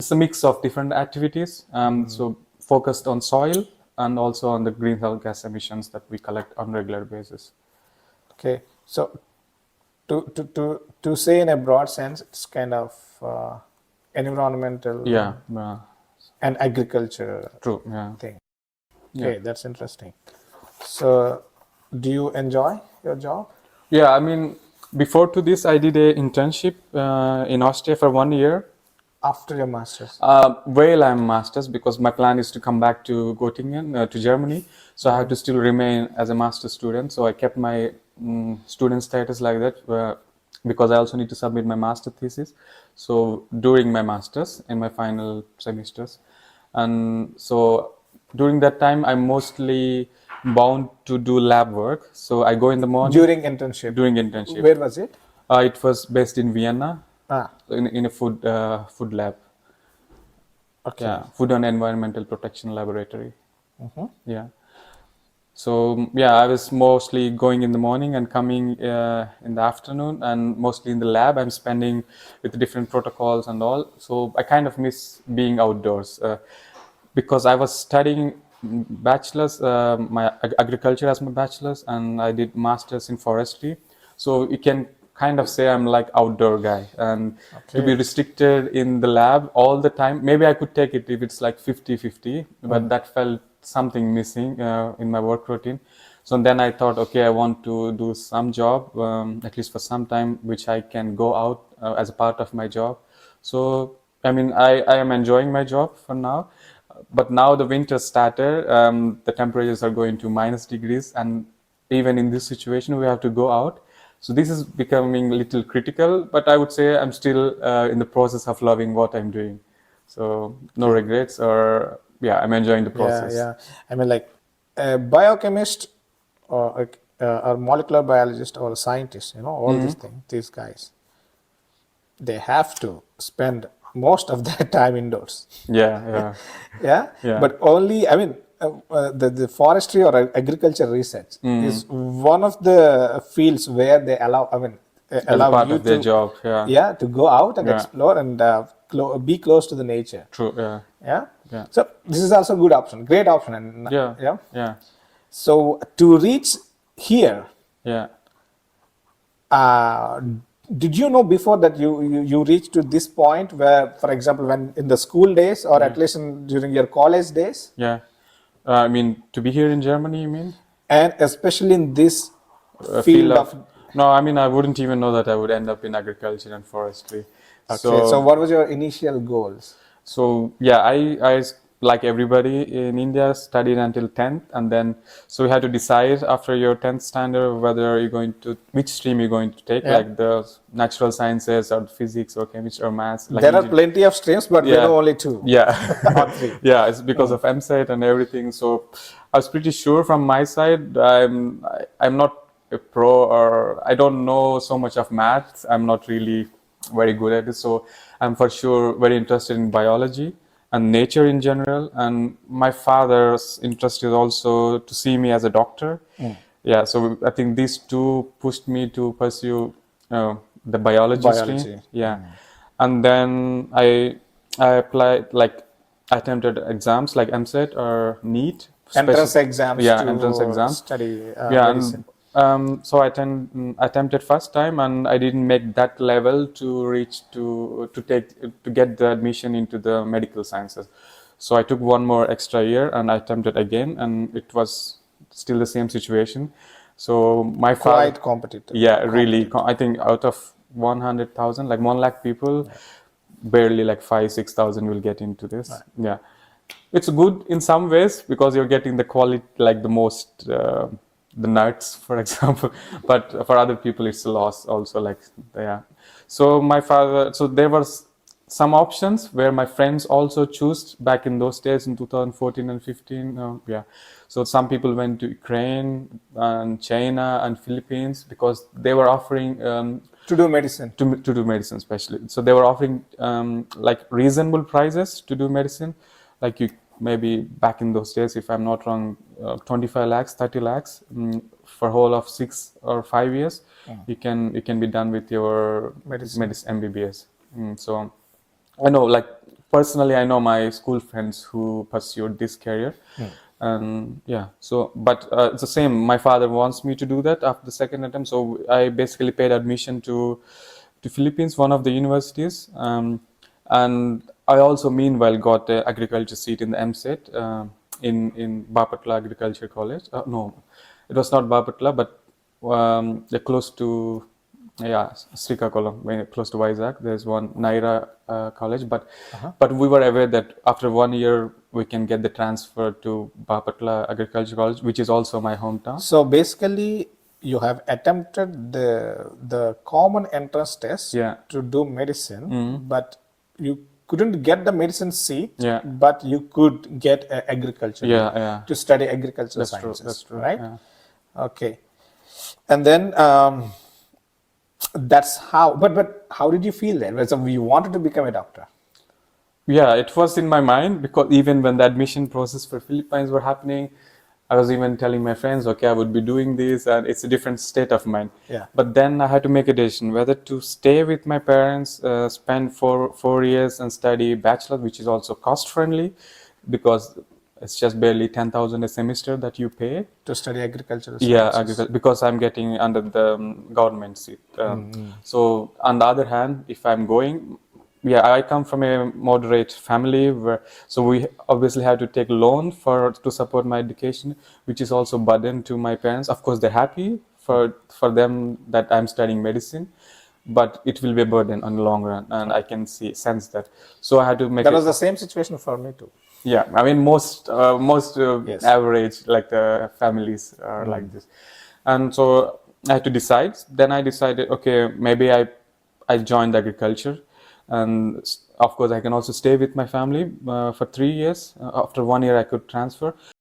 it's a mix of different activities. So focused on soil and also on the greenhouse gas emissions that we collect on regular basis. Okay, so to say in a broad sense, it's kind of environmental Yeah, and agriculture true. Yeah. thing. Yeah. Okay, that's interesting. So, do you enjoy your job? Yeah, I mean, before to this, I did a internship in Austria for 1 year. After your master's? While I'm masters, because my plan is to come back to Göttingen, to Germany. So I have to still remain as a master student. So I kept my student status like that because I also need to submit my master thesis. So during my masters in my final semesters, and so during that time I'm mostly bound to do lab work. So I go in the morning During internship? During internship. Where was it? It was based in Vienna. Ah, In a food lab. okay. Yeah, Food and Environmental Protection Laboratory. Yeah. So yeah, I was mostly going in the morning and coming in the afternoon, and mostly in the lab. I'm spending with different protocols and all. So I kind of miss being outdoors because I was studying bachelor's, my agriculture as my bachelor's, and I did masters in forestry. So you can kind of say I'm like outdoor guy, and to be restricted in the lab all the time, maybe I could take it if it's like 50-50, but that felt something missing in my work routine. So then I thought, okay, I want to do some job, at least for some time, which I can go out as a part of my job. So I mean, I am enjoying my job for now, but now the winter started, the temperatures are going to -degrees, and even in this situation we have to go out. So this is becoming a little critical, but I would say I'm still in the process of loving what I'm doing. So no regrets, or yeah, I'm enjoying the process. Yeah. I mean, like a biochemist or or molecular biologist or a scientist, all these things, these guys, they have to spend most of their time indoors. Yeah. Yeah. But only, I mean, the forestry or agriculture research is one of the fields where they allow, I mean, As a allow part you of their to, job. Yeah. to go out and explore and be close to the nature. True. Yeah. Yeah. So this is also a good option, great option. And Yeah. so to reach here, Yeah. did you know before that you reached to this point where, for example, when in the school days or at least during your college days? Yeah. I mean, to be here in Germany, you mean? And especially in this Field of no, I mean, I wouldn't even know that I would end up in agriculture and forestry. Okay. So what was your initial goals? So yeah, I like everybody in India studied until 10th, and then so we had to decide after your 10th standard whether you're going to which stream you're going to take, like the natural sciences or physics or chemistry or maths. Like there are plenty of streams, but there are only two. Yeah. Or three. Yeah, it's because of MSET and everything. So I was pretty sure from my side. I'm not a pro, or I don't know so much of math. I'm not really very good at it. So I'm for sure very interested in biology and nature in general. And my father's interest is also to see me as a doctor. Yeah, so I think these two pushed me to pursue the biology stream. Yeah. And then I applied, like attempted exams like MSET or NEET. Entrance exams. Yeah, to entrance exams. Study Yeah, medicine. so I attempted first time, and I didn't make that level to reach to get the admission into the medical sciences. So I took one more extra year and I attempted again, and it was still the same situation. So my father, Quite competitive. yeah, really. I think out of 100,000, like 1 lakh people, barely like 5,000-6,000 will get into this. Yeah, it's good in some ways because you're getting the quality, like the most. The nuts, for example, but for other people it's a loss also, like, yeah. So my father, so there was some options where my friends also chose back in those days in 2014 and 15. Yeah, so some people went to Ukraine and China and Philippines because they were offering to do medicine. To do medicine, especially. So they were offering like reasonable prices to do medicine, like you maybe back in those days, if I'm not wrong, 25 lakhs, 30 lakhs for whole of 6 or 5 years. You can be done with your medicine MBBS. So I know, like personally, I know my school friends who pursued this career, and yeah. So, but it's the same. My father wants me to do that after the second attempt. So I basically paid admission to Philippines, one of the universities, and I also meanwhile got a agriculture seat in the MSET in Bapatla Agriculture College. No, it was not Bapatla, but they're close to yeah, Srikakulam, close to Vizag. There's one Naira college, but we were aware that after 1 year we can get the transfer to Bapatla Agriculture College, which is also my hometown. So basically, you have attempted the common entrance test Yeah. to do medicine, but you couldn't get the medicine seat, Yeah. but you could get agriculture Yeah, yeah. to study agricultural That's true. sciences, That's true. right? Yeah. Okay, and then that's how. But how did you feel then? So you wanted to become a doctor. Yeah, it was in my mind because even when the admission process for Philippines were happening, I was even telling my friends, okay, I would be doing this, and it's a different state of mind. Yeah. But then I had to make a decision whether to stay with my parents, spend four years and study bachelor, which is also cost friendly, because it's just barely 10,000 a semester that you pay. To study agricultural Yeah, sciences. agriculture, because I'm getting under the government seat. So on the other hand, if I'm going, yeah, I come from a moderate family where, so we obviously have to take loan to support my education, which is also burden to my parents. Of course, they're happy for them that I'm studying medicine, but it will be a burden on the long run, and I can sense that. So I had to make That it. was the same situation for me too. Yeah, I mean most Yes. average like the families are like this, and so I had to decide. Then I decided, okay, maybe I joined agriculture, and of course I can also stay with my family for 3 years. After 1 year, I could transfer.